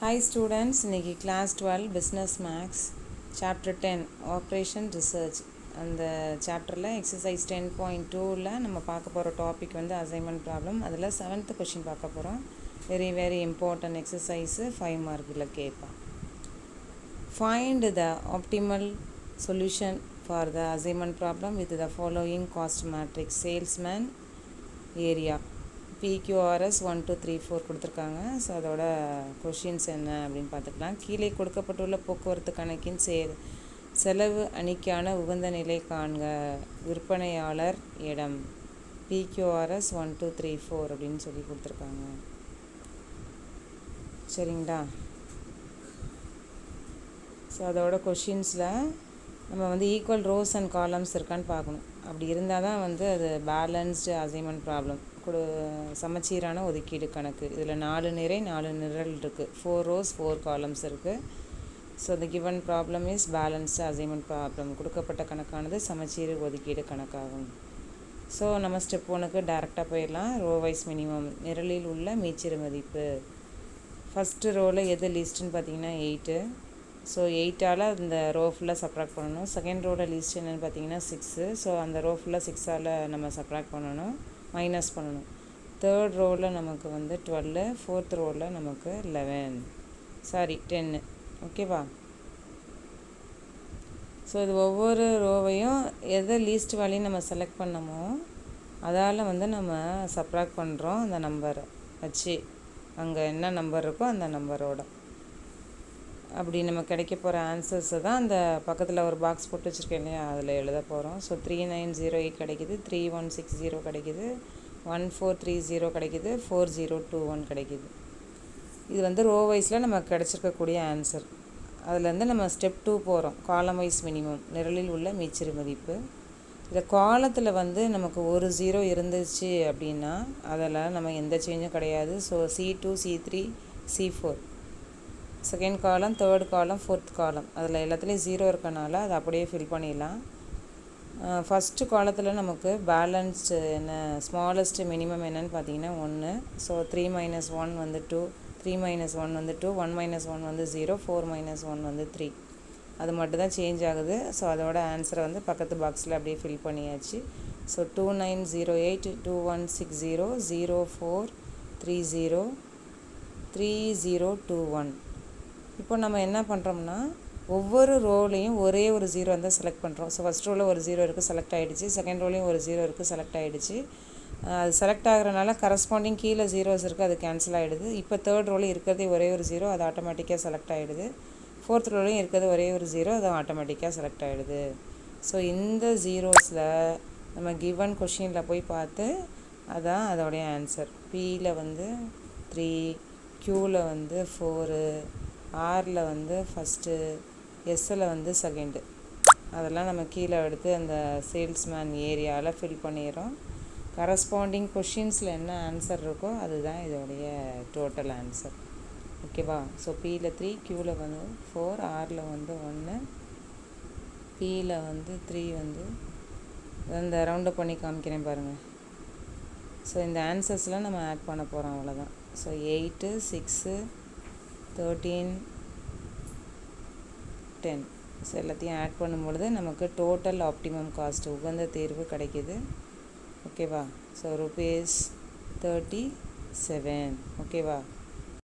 Hi students, இன்னைக்கு class 12 business max chapter 10 operation research அந்த chapterல exercise 10.2ல நம்ம பார்க்க போகிற டாபிக் வந்து assignment problem. அதில் 7th question பார்க்க போகிறோம். very important exercise 5 மார்க்கில் கேட்பான். Find the optimal solution for the assignment problem with the following cost matrix. Salesman area PQRS 1 2 3 4 கொடுத்துருக்காங்க. ஸோ அதோட கொஷின்ஸ் என்ன அப்படின்னு பார்த்துக்கலாம். கீழே கொடுக்கப்பட்டுள்ள போக்குவரத்து கணக்கின் செலவு அணிக்கான உகந்த நிலை காண்க. விற்பனையாளர் இடம் PQRS 1 2 3 4 அப்படின்னு சொல்லி கொடுத்துருக்காங்க. சரிங்களா? ஸோ அதோட கொஷின்ஸில் நம்ம வந்து ஈக்குவல் ரோஸ் அண்ட் காலம்ஸ் இருக்கான்னு பார்க்கணும். அப்படி இருந்தால் தான் வந்து அது பேலன்ஸ்டு அசைன்மெண்ட் ப்ராப்ளம் சமச்சீரான ஒதுக்கீடு கணக்கு. இதில் 4 நிறை 4 நிரல் இருக்குது. 4 rows 4 columns இருக்குது. So the given problem is balanced assignment problem. கொடுக்கப்பட்ட கணக்கானது சமச்சீர் ஒதுக்கீடு கணக்காகும். ஸோ நம்ம ஸ்டெப் 1க்கு டேரெக்டாக போயிடலாம். ரோ வைஸ் மினிமம் நிரலில் உள்ள மீச்சிறு மதிப்பு. ஃபஸ்ட்டு ரோவில் எது லீஸ்ட்டுன்னு பார்த்தீங்கன்னா 8. ஸோ 8ஆல் அந்த ரோ ஃபுல்லாக சப்ராக்ட் பண்ணணும். செகண்ட் ரோவில் லீஸ்ட் என்னென்னு பார்த்தீங்கன்னா 6. ஸோ அந்த ரோ ஃபுல்லாக 6ஆல் நம்ம சப்ராக்ட் பண்ணணும், மைனஸ் பண்ணணும். தேர்ட் ரோவில் நமக்கு வந்து 12, ஃபோர்த் ரோவில் நமக்கு 10. ஓகேவா? ஸோ இது ஒவ்வொரு ரோவையும் எதை லீஸ்ட் வேல்யூ நம்ம செலக்ட் பண்ணமோ அதால் வந்து நம்ம சப்ராக்ட் பண்ணுறோம். அந்த நம்பரை வச்சு அங்கே என்ன நம்பர் இருக்கோ அந்த நம்பரோட அப்படி நம்ம கிடைக்க போகிற ஆன்சர்ஸை தான் அந்த பக்கத்தில் ஒரு பாக்ஸ் போட்டு வச்சுருக்கேன் இல்லையா, அதில் எழுத போகிறோம். ஸோ 3908 கிடைக்கிது, 3160 கிடைக்கிது, 1430 கிடைக்கிது, 4021 கிடைக்கிது. இது வந்து ரோ வைஸில் நமக்கு கிடச்சிருக்கக்கூடிய ஆன்சர். அதுலேருந்து நம்ம ஸ்டெப் 2 போகிறோம். காலம் வைஸ் மினிமம் நிரலில் உள்ள மீச்சிறு மதிப்பு. இந்த காலத்தில் வந்து நமக்கு ஒரு 0 இருந்துச்சு அப்படின்னா அதில் நம்ம எந்த சேஞ்சும் கிடையாது. So C2, C3, C4 second column, third காலம், ஃபோர்த் காலம் அதில் எல்லாத்துலேயும் 0 இருக்கனால அதை அப்படியே ஃபில் பண்ணிடலாம். ஃபஸ்ட்டு காலத்தில் நமக்கு பேலன்ஸ்டு என்ன ஸ்மாலஸ்ட்டு மினிமம் என்னன்னு பார்த்தீங்கன்னா 1. ஸோ 3 - 1 வந்து 2, 3 - 1 வந்து 2, 1 - 1 வந்து 0, 4 - 1 வந்து 3. அது மட்டும் தான் சேஞ்ச் ஆகுது. ஸோ அதோட ஆன்சரை வந்து பக்கத்து பாக்ஸில் அப்படியே ஃபில் பண்ணியாச்சு. ஸோ 2908, 2160, 0430, 3021. இப்போ நம்ம என்ன பண்ணுறோம்னா ஒவ்வொரு ரோலையும் ஒரே ஒரு 0 வந்து செலக்ட் பண்ணுறோம். ஸோ ஃபஸ்ட் ரோவில் ஒரு 0 இருக்குது, செலக்ட் ஆகிடுச்சு. செகண்ட் ரோலையும் ஒரு 0 இருக்குது, செலக்ட் ஆகிடுச்சு. அது செலக்ட் ஆகிறனால கரஸ்பாண்டிங் கீழே 0s இருக்குது, அது கேன்சல் ஆகிடுது. இப்போ தேர்ட் ரோவில் இருக்கிறதே ஒரே ஒரு 0, அது ஆட்டோமேட்டிக்காக செலக்ட் ஆகிடுது. ஃபோர்த் ரோலையும் இருக்கிறது ஒரே ஒரு 0, அது ஆட்டோமேட்டிக்காக செலக்ட் ஆகிடுது. ஸோ இந்த 0ஸில் நம்ம கிவன் கொஷினில் போய் பார்த்து அதான் அதோடைய ஆன்சர். பியில் வந்து 3, க்யூவில் வந்து 4, ஆரில் வந்து ஃபஸ்ட்டு, எஸ்ஸில் வந்து செகண்டு. அதெல்லாம் நம்ம கீழே எடுத்து அந்த சேல்ஸ்மேன் ஏரியாவில் ஃபில் பண்ணிடுறோம். கரஸ்பாண்டிங் கொஷின்ஸில் என்ன ஆன்சர் இருக்கோ அதுதான் இதோடைய டோட்டல் ஆன்சர். ஓகேவா? ஸோ பியில் 3, க்யூவில் வந்து 4, ஆரில் வந்து 1, பியில் வந்து 3 வந்து இந்த ரவுண்டப் பண்ணி காமிக்கிறேன் பாருங்கள். ஸோ இந்த ஆன்சர்ஸ்லாம் நம்ம ஆட் பண்ண போகிறோம், அவ்வளோதான். ஸோ 8, 6, 13, 10. ஸோ எல்லாத்தையும் ஆட் பண்ணும்பொழுது நமக்கு டோட்டல் ஆப்டிமம் காஸ்ட் உகந்த தீர்வு கிடைக்கிது. ஓகேவா? ஸோ ₹37. ஓகேவா?